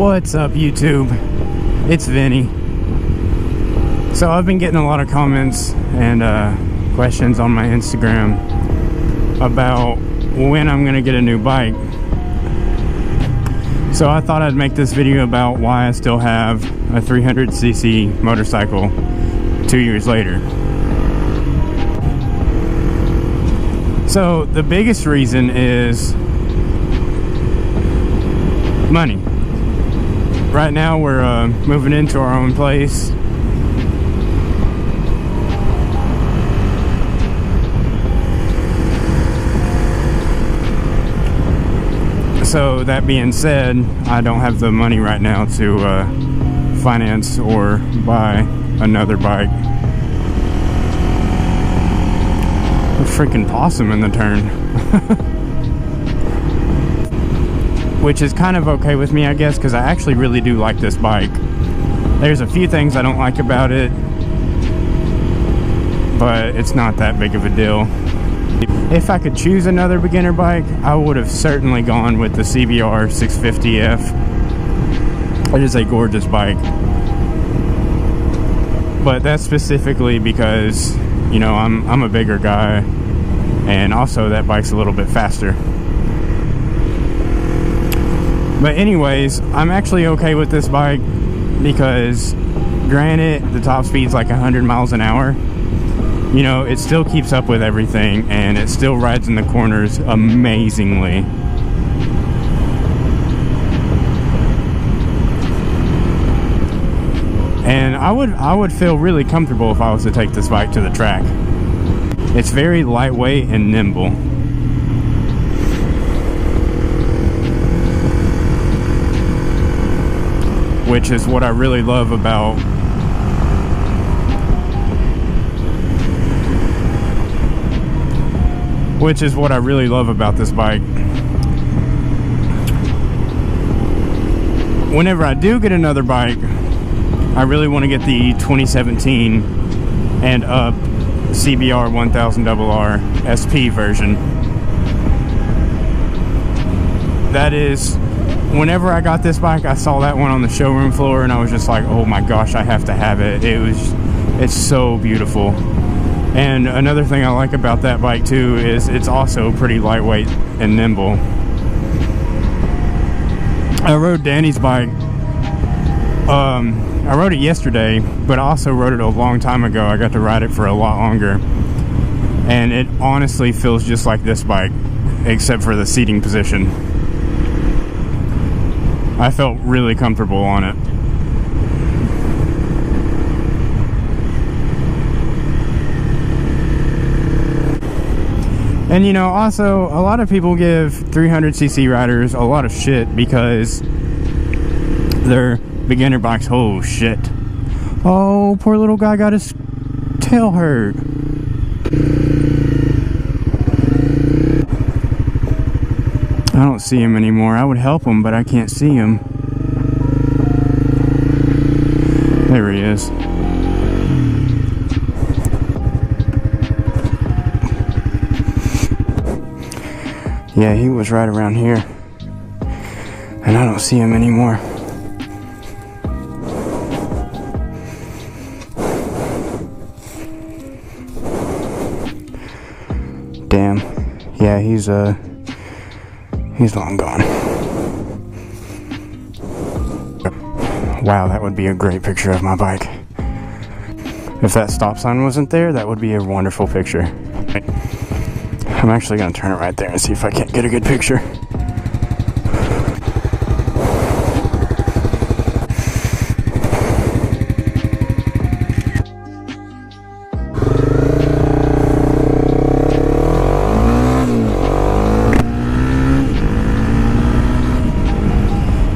What's up, YouTube? It's Vinny. So I've been getting a lot of comments and questions on my Instagram about when I'm gonna get a new bike. So I thought I'd make this video about why I still have a 300cc motorcycle 2 years later. So the biggest reason is money. Right now we're moving into our own place. So that being said, I don't have the money right now to finance or buy another bike. A freaking possum in the turn. Which is kind of okay with me, I guess, because I actually really do like this bike. There's a few things I don't like about it, but it's not that big of a deal. If I could choose another beginner bike, I would have certainly gone with the CBR 650F. It is a gorgeous bike. But that's specifically because, you know, I'm a bigger guy, and also that bike's a little bit faster. But anyways, I'm actually okay with this bike because, granted, the top speed's like 100 miles an hour. You know, it still keeps up with everything, and it still rides in the corners amazingly. And I would feel really comfortable if I was to take this bike to the track. It's very lightweight and nimble. Which is what I really love about this bike. Whenever I do get another bike, I really want to get the 2017 and up CBR 1000RR SP version. That is, whenever I got this bike, I saw that one on the showroom floor and I was just like, oh my gosh, I have to have it. It's so beautiful. And another thing I like about that bike too is it's also pretty lightweight and nimble. I rode Danny's bike. I rode it yesterday, but I also rode it a long time ago. I got to ride it for a lot longer. And it honestly feels just like this bike, except for the seating position. I felt really comfortable on it. And you know, also, a lot of people give 300cc riders a lot of shit because they're beginner bikes. Oh shit. Oh, poor little guy got his tail hurt. I don't see him anymore. I would help him, but I can't see him. There he is. Yeah, he was right around here. And I don't see him anymore. Damn. Yeah, he's long gone. Wow, that would be a great picture of my bike. If that stop sign wasn't there, that would be a wonderful picture. I'm actually going to turn it right there and see if I can't get a good picture.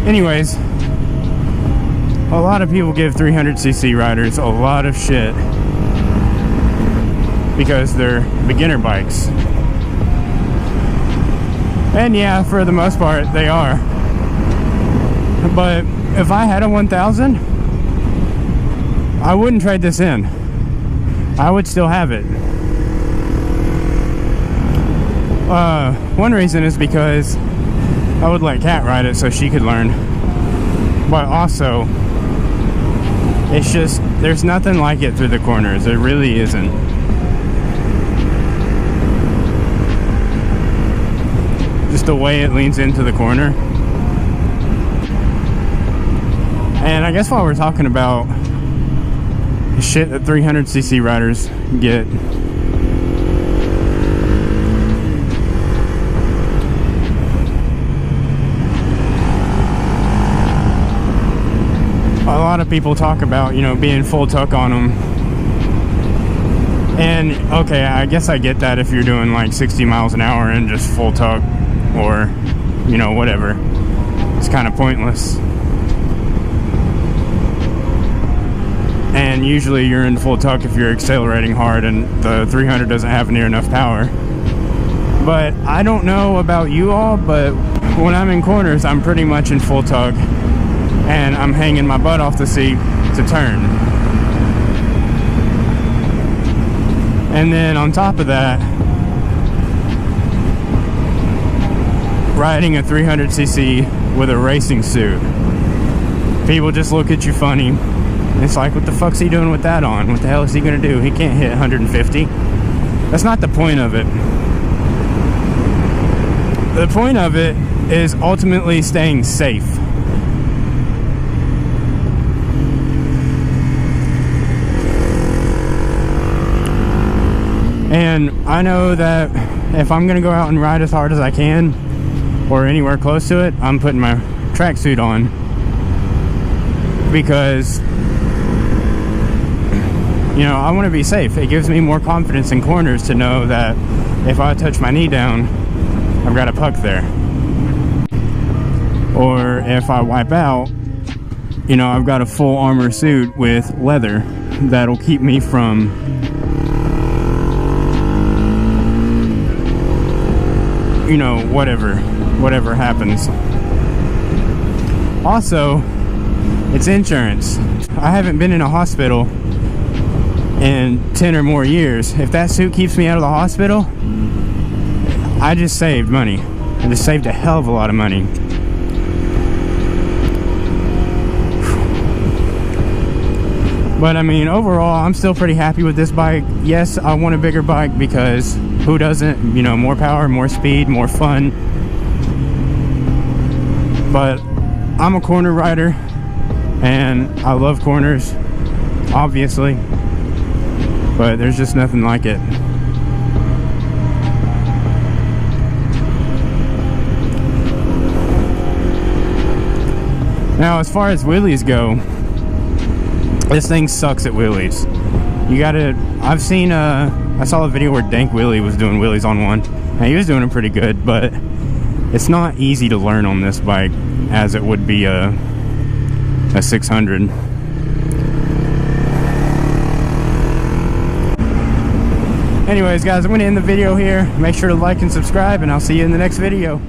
Anyways, a lot of people give 300cc riders a lot of shit because they're beginner bikes. And yeah, for the most part, they are. But if I had a 1000, I wouldn't trade this in. I would still have it. One reason is because I would let Kat ride it so she could learn. but also it's just, there's nothing like it through the corners. There really isn't. Just the way it leans into the corner. And I guess while we're talking about the shit that 300cc riders get, a lot of people talk about, you know, being full tuck on them. And okay, I guess I get that if you're doing like 60 miles an hour and just full tuck, or, you know, whatever. It's kind of pointless. And usually you're in full tuck if you're accelerating hard and the 300 doesn't have near enough power. But I don't know about you all, but when I'm in corners, I'm pretty much in full tuck. And I'm hanging my butt off the seat to turn. And then on top of that, riding a 300cc with a racing suit, people just look at you funny. It's like, what the fuck's he doing with that on? What the hell is he gonna do? He can't hit 150. That's not the point of it. The point of it is ultimately staying safe. And I know that if I'm gonna go out and ride as hard as I can, or anywhere close to it, I'm putting my tracksuit on, because, you know, I want to be safe. It gives me more confidence in corners to know that if I touch my knee down, I've got a puck there. Or if I wipe out, you know, I've got a full armor suit with leather that'll keep me from, you know, whatever happens. Also, it's insurance. I haven't been in a hospital in 10 or more years. If that suit keeps me out of the hospital, I just saved money. I just saved a hell of a lot of money. But I mean, overall, I'm still pretty happy with this bike. Yes, I want a bigger bike because who doesn't? You know, more power, more speed, more fun. But I'm a corner rider and I love corners, obviously, but there's just nothing like it. Now, as far as wheelies go, this thing sucks at wheelies. You gotta, I've seen, I saw a video where Dank Willie was doing wheelies on one, and he was doing it pretty good, but it's not easy to learn on this bike as it would be a 600. Anyways, guys, I'm gonna end the video here. Make sure to like and subscribe, and I'll see you in the next video.